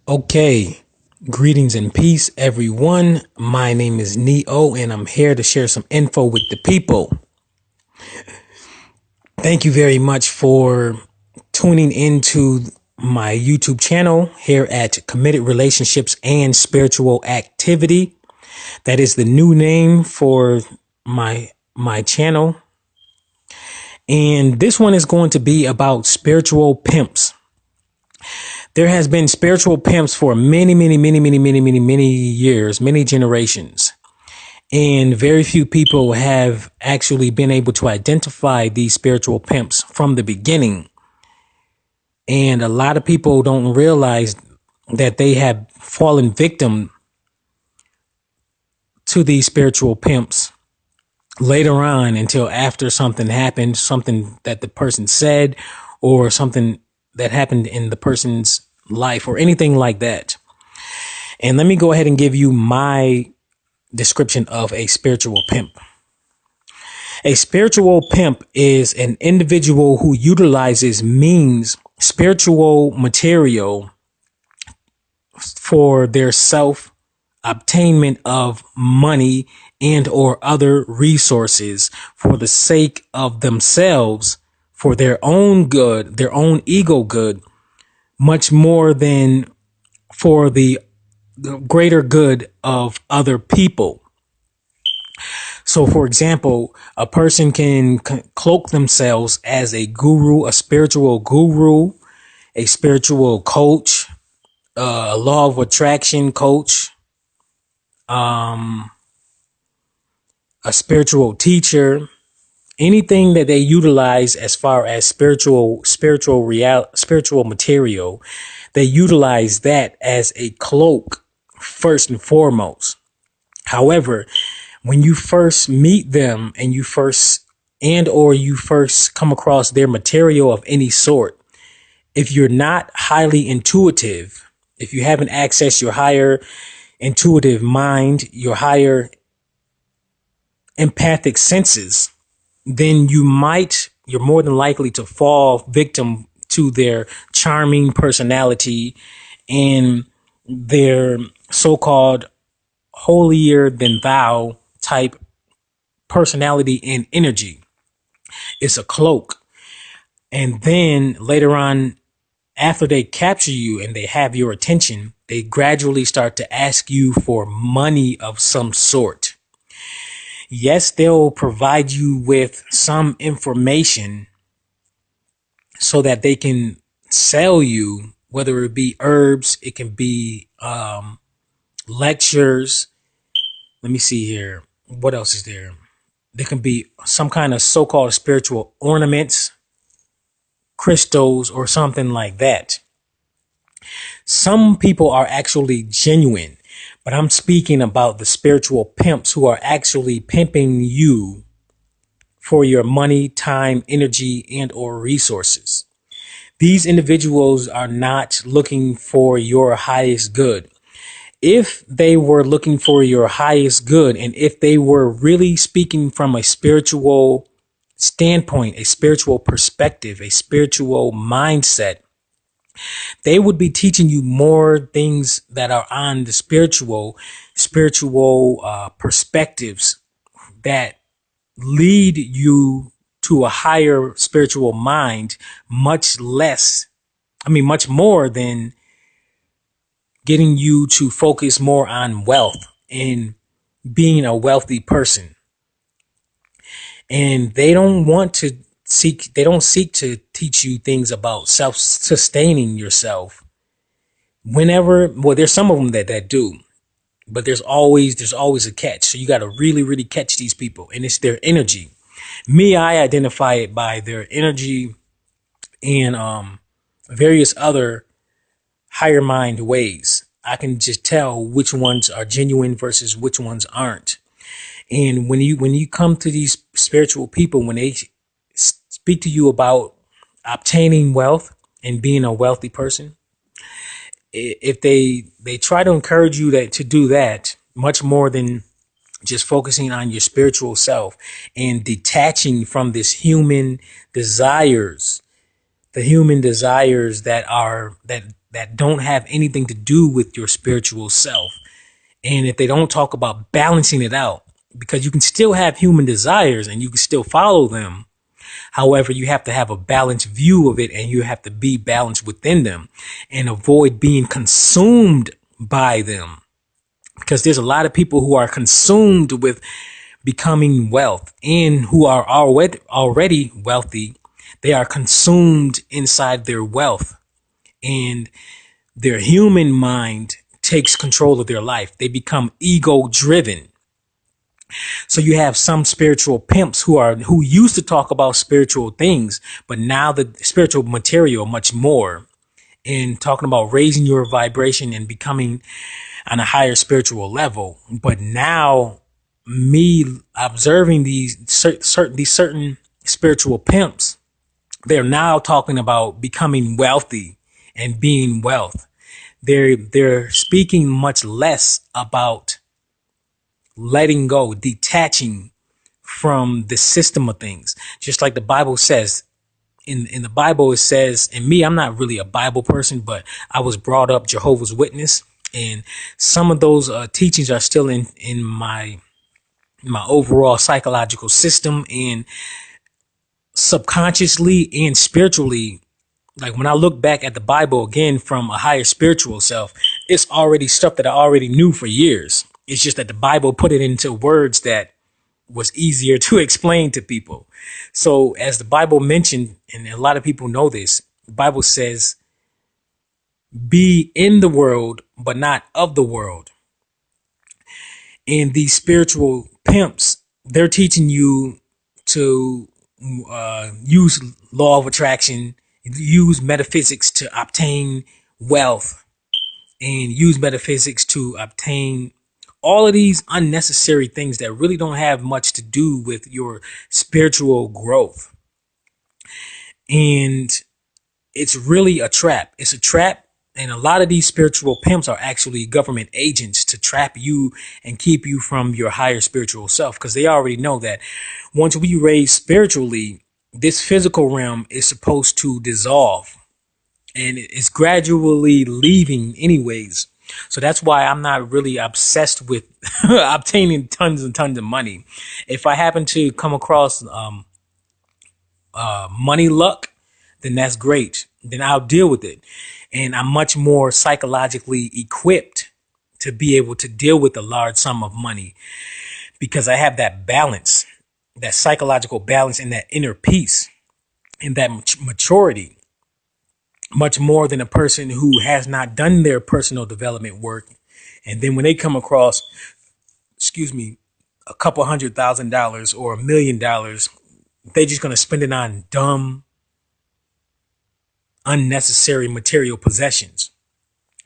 Okay, greetings and peace, everyone. My name is Neo, and I'm here to share some info with the people. Thank you very much for tuning into my YouTube channel here at Committed Relationships and Spiritual Activity. That is the new name for my channel. And this one is going to be about spiritual pimps. There has been spiritual pimps for many years, many generations. And very few people have actually been able to identify these spiritual pimps from the beginning. And a lot of people don't realize that they have fallen victim to these spiritual pimps later on, until after something happened, something that the person said, or something that happened in the person's life, or anything like that. And let me go ahead and give you my description of a spiritual pimp. A spiritual pimp is an individual who utilizes spiritual material for their self obtainment of money and or other resources for the sake of themselves, for their own good, their own ego good, much more than for the greater good of other people. So, for example, a person can cloak themselves as a guru, a spiritual coach, a law of attraction coach, a spiritual teacher, anything that they utilize as far as spiritual material. They utilize that as a cloak first and foremost. However, when you first meet them and you first come across their material of any sort, if you're not highly intuitive, if you haven't accessed your higher intuitive mind, your higher empathic senses, then you're more than likely to fall victim to their charming personality and their so-called holier than thou type personality and energy. It's a cloak. And then later on, after they capture you and they have your attention, they gradually start to ask you for money of some sort. Yes, they'll provide you with some information so that they can sell you, whether it be herbs, it can be lectures. Let me see here. What else is there? There can be some kind of so-called spiritual ornaments, crystals, or something like that. Some people are actually genuine, but I'm speaking about the spiritual pimps who are actually pimping you for your money, time, energy, and or resources. These individuals are not looking for your highest good. If they were looking for your highest good, and if they were really speaking from a spiritual standpoint, a spiritual perspective, a spiritual mindset, they would be teaching you more things that are on the spiritual perspectives that lead you to a higher spiritual mind, much more than getting you to focus more on wealth and being a wealthy person. And they don't seek to teach you things about self-sustaining yourself. There's some of them that do, but there's always a catch. So you got to really catch these people, and it's their energy. I identify it by their energy and various other higher mind ways. I can just tell which ones are genuine versus which ones aren't. And when you come to these spiritual people, when they speak to you about obtaining wealth and being a wealthy person, if they try to encourage you to do that much more than just focusing on your spiritual self and detaching from this human desires, the human desires that that don't have anything to do with your spiritual self. And if they don't talk about balancing it out, because you can still have human desires and you can still follow them. However, you have to have a balanced view of it, and you have to be balanced within them and avoid being consumed by them. Because there's a lot of people who are consumed with becoming wealth and who are already wealthy. They are consumed inside their wealth, and their human mind takes control of their life. They become ego driven. So you have some spiritual pimps who used to talk about spiritual things, but now the spiritual material much more, and talking about raising your vibration and becoming on a higher spiritual level. But now, me observing these certain spiritual pimps, they're now talking about becoming wealthy and being wealth. They're speaking much less about letting go, detaching from the system of things. Just like the Bible says, in the Bible, it says, and me, I'm not really a Bible person, but I was brought up Jehovah's Witness. And some of those teachings are still in my overall psychological system, and subconsciously and spiritually. Like when I look back at the Bible again from a higher spiritual self, it's already stuff that I already knew for years. It's just that the Bible put it into words that was easier to explain to people. So as the Bible mentioned, and a lot of people know this, the Bible says, be in the world, but not of the world. And these spiritual pimps, they're teaching you to use law of attraction, use metaphysics to obtain wealth, and use metaphysics to obtain all of these unnecessary things that really don't have much to do with your spiritual growth. And it's really a trap. It's a trap. And a lot of these spiritual pimps are actually government agents to trap you and keep you from your higher spiritual self, because they already know that once we raise spiritually, this physical realm is supposed to dissolve, and it's gradually leaving anyways. So that's why I'm not really obsessed with obtaining tons and tons of money. If I happen to come across money luck, then that's great. Then I'll deal with it. And I'm much more psychologically equipped to be able to deal with a large sum of money, because I have that balance, that psychological balance, and that inner peace and that maturity, much more than a person who has not done their personal development work. And then when they come across, a couple $100,000 or $1 million, they're just going to spend it on dumb, unnecessary material possessions,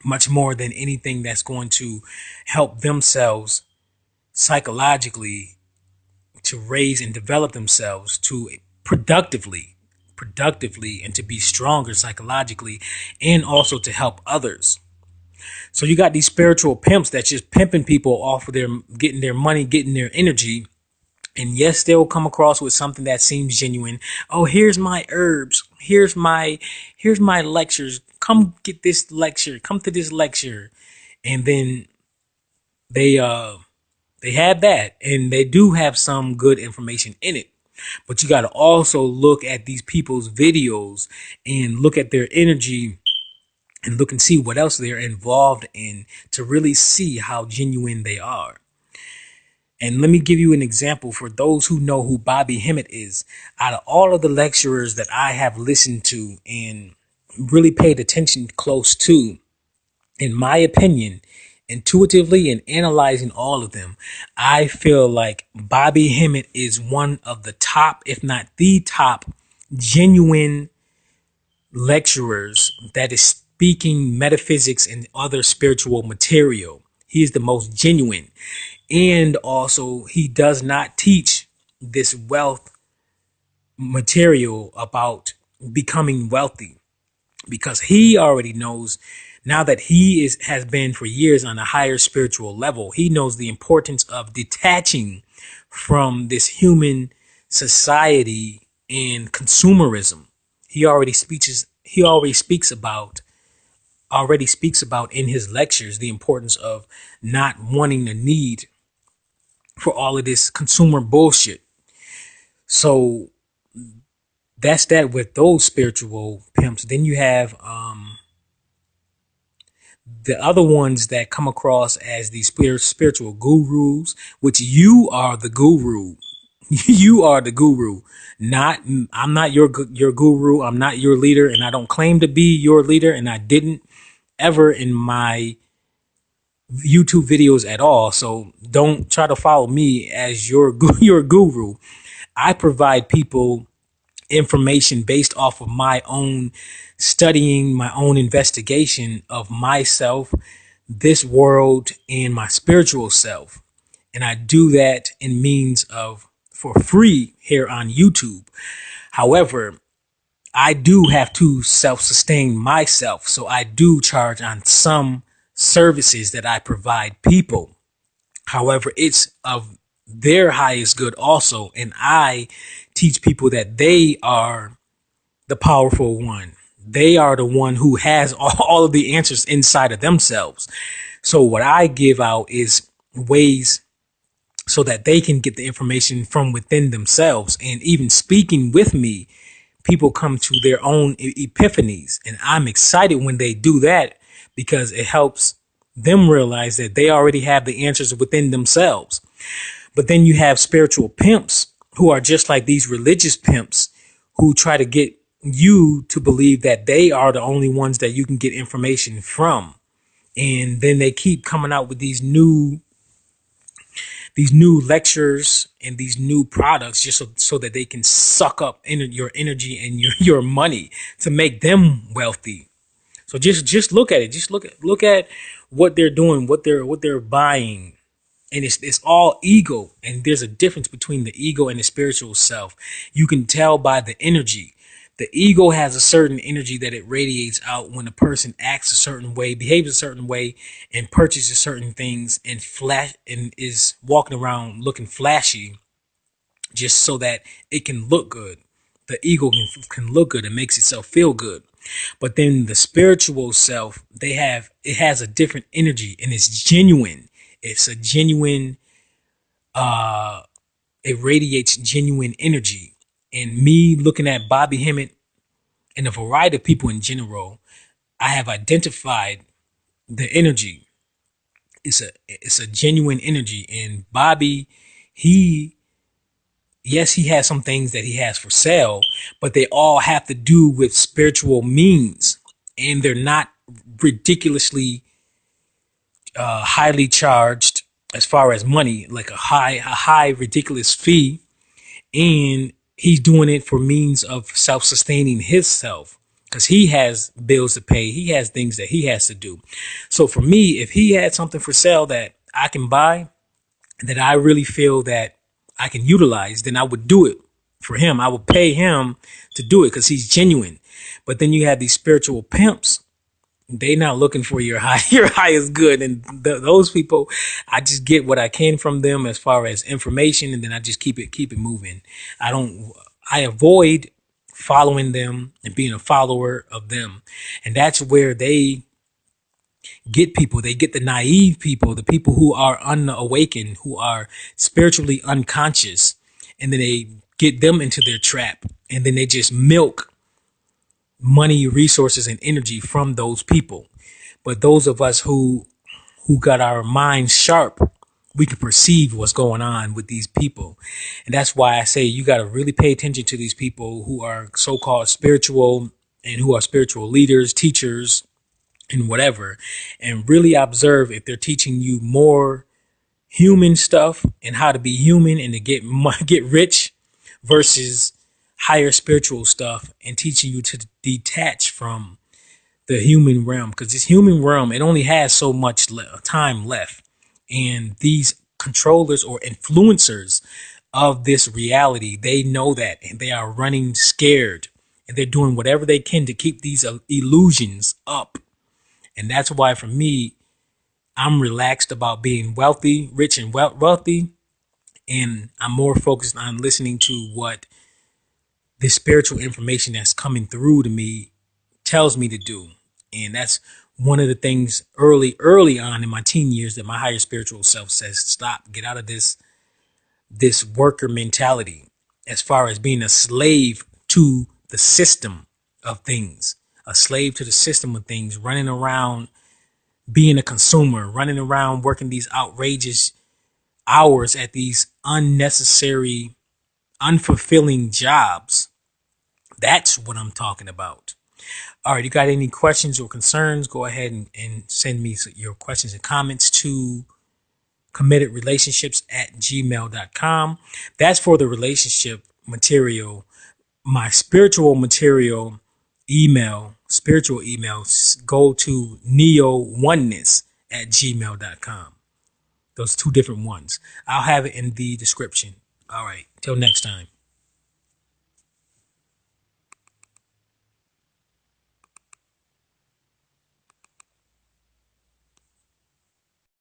much more than anything that's going to help themselves psychologically to raise and develop themselves to productively, and to be stronger psychologically, and also to help others. So you got these spiritual pimps that's just pimping people off of getting their money, getting their energy. And yes, they'll come across with something that seems genuine. Oh, here's my herbs. Here's my lectures. Come get this lecture. Come to this lecture. And then they have that, and they do have some good information in it. But you got to also look at these people's videos and look at their energy and look and see what else they're involved in to really see how genuine they are. And let me give you an example for those who know who Bobby Hemmett is. Out of all of the lecturers that I have listened to and really paid attention close to, in my opinion, intuitively and analyzing all of them, I feel like Bobby Hemmett is one of the top, if not the top, genuine lecturers that is speaking metaphysics and other spiritual material. He is the most genuine. And also, he does not teach this wealth material about becoming wealthy, because he already knows, now that he has been for years on a higher spiritual level, he knows the importance of detaching from this human society and consumerism. He already speaks about already speaks about in his lectures the importance of not wanting the need for all of this consumer bullshit. So that's that with those spiritual pimps. Then you have the other ones that come across as the spiritual gurus, which you are the guru. You are the guru. Not I'm not your guru. I'm not your leader, and I don't claim to be your leader, and I didn't ever in my YouTube videos at all. So don't try to follow me as your guru. I provide people information based off of my own studying, my own investigation of myself, this world, and my spiritual self. And I do that in means of for free here on YouTube. However, I do have to self-sustain myself. So I do charge on some services that I provide people. However, it's of their highest good also. And I teach people that they are the powerful one. They are the one who has all of the answers inside of themselves. So what I give out is ways so that they can get the information from within themselves. And even speaking with me, people come to their own epiphanies. And I'm excited when they do that because it helps them realize that they already have the answers within themselves. But then you have spiritual pimps who are just like these religious pimps who try to get you to believe that they are the only ones that you can get information from. And then they keep coming out with these new lectures and these new products just so that they can suck up your energy and your money to make them wealthy. So just look at it. Just look at what they're doing, what they're buying. And it's all ego. And there's a difference between the ego and the spiritual self. You can tell by the energy. The ego has a certain energy that it radiates out when a person acts a certain way, behaves a certain way, and purchases certain things and flash and is walking around looking flashy just so that it can look good. The ego can look good. It makes itself feel good. But then the spiritual self, it has a different energy and it's genuine. It's a genuine, it radiates genuine energy. And me looking at Bobby Hemmett and a variety of people in general, I have identified the energy. It's a genuine energy. And Bobby, yes, he has some things that he has for sale, but they all have to do with spiritual means. And they're not ridiculously highly charged as far as money, like a high ridiculous fee. And he's doing it for means of self-sustaining himself because he has bills to pay. He has things that he has to do. So for me, if he had something for sale that I can buy, that I really feel that I can utilize, then I would do it for him. I would pay him to do it because he's genuine. But then you have these spiritual pimps. They not looking for your highest good. And those people, I just get what I can from them as far as information. And then I just keep it moving. I avoid following them and being a follower of them. And that's where they get people. They get the naive people, the people who are unawakened, who are spiritually unconscious. And then they get them into their trap. And then they just milk money, resources, and energy from those people. But those of us who got our minds sharp, we can perceive what's going on with these people. And that's why I say you got to really pay attention to these people who are so-called spiritual and who are spiritual leaders, teachers, and whatever, and really observe if they're teaching you more human stuff and how to be human and to get rich versus higher spiritual stuff and teaching you to detach from the human realm, because this human realm, it only has so much time left. And these controllers or influencers of this reality, they know that, and they are running scared, and they're doing whatever they can to keep these illusions up. And that's why for me, I'm relaxed about being wealthy, rich and wealthy. And I'm more focused on listening to what the spiritual information that's coming through to me tells me to do. And that's one of the things early on in my teen years that my higher spiritual self says, stop, get out of this worker mentality as far as being a slave to the system of things, a slave to the system of things, running around being a consumer, running around working these outrageous hours at these unnecessary, unfulfilling jobs. That's what I'm talking about. All right, you got any questions or concerns? Go ahead and send me your questions and comments to committedrelationships@gmail.com. That's for the relationship material. My spiritual material spiritual emails go to NeoOneness@gmail.com. Those two different ones. I'll have it in the description. All right, till next time.